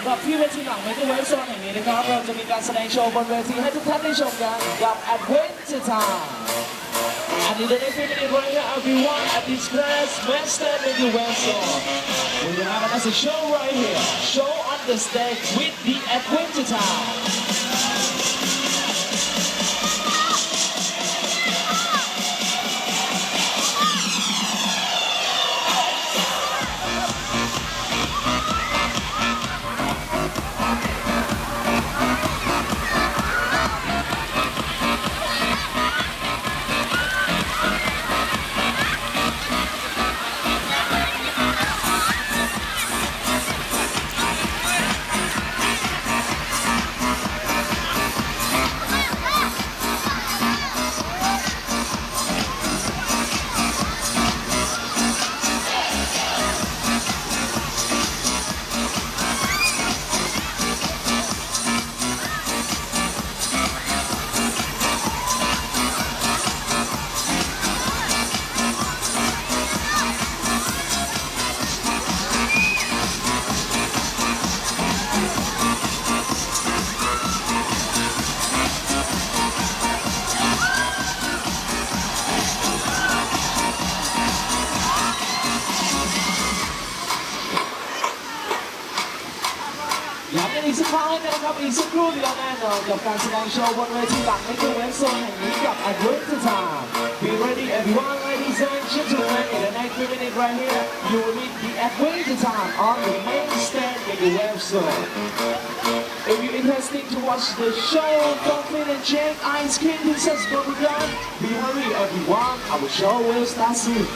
ำหรับที่เวทีหลังเมกะเวฟโซนแห่งนี้นะครับเราจะมีการแสดงโชว์บนเวทีให้ทุกท่านได้ชมกันกับ Adventure Time and in the next minute right here everyone at this place Master Mega Wave Zone we will have another show right here show on the stage with the Adventure Timeย้ำกันอีกสักครั้งนะครับอีกสักครู่เดียวแน่นอนกับการแสดงโชว์บนเวทีหลังในตัวเว็บโซนแห่งนี้กับ Adventure Time Be ready everyone ladies and gentlemen in the next few minutes right here you will meet the Adventure Time on the main stand in the web zone If you're interested to watch the show don't feel and check ice cream princess bubblegum Be hurry everyone our show will start soon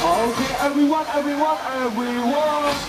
Okay, everyone.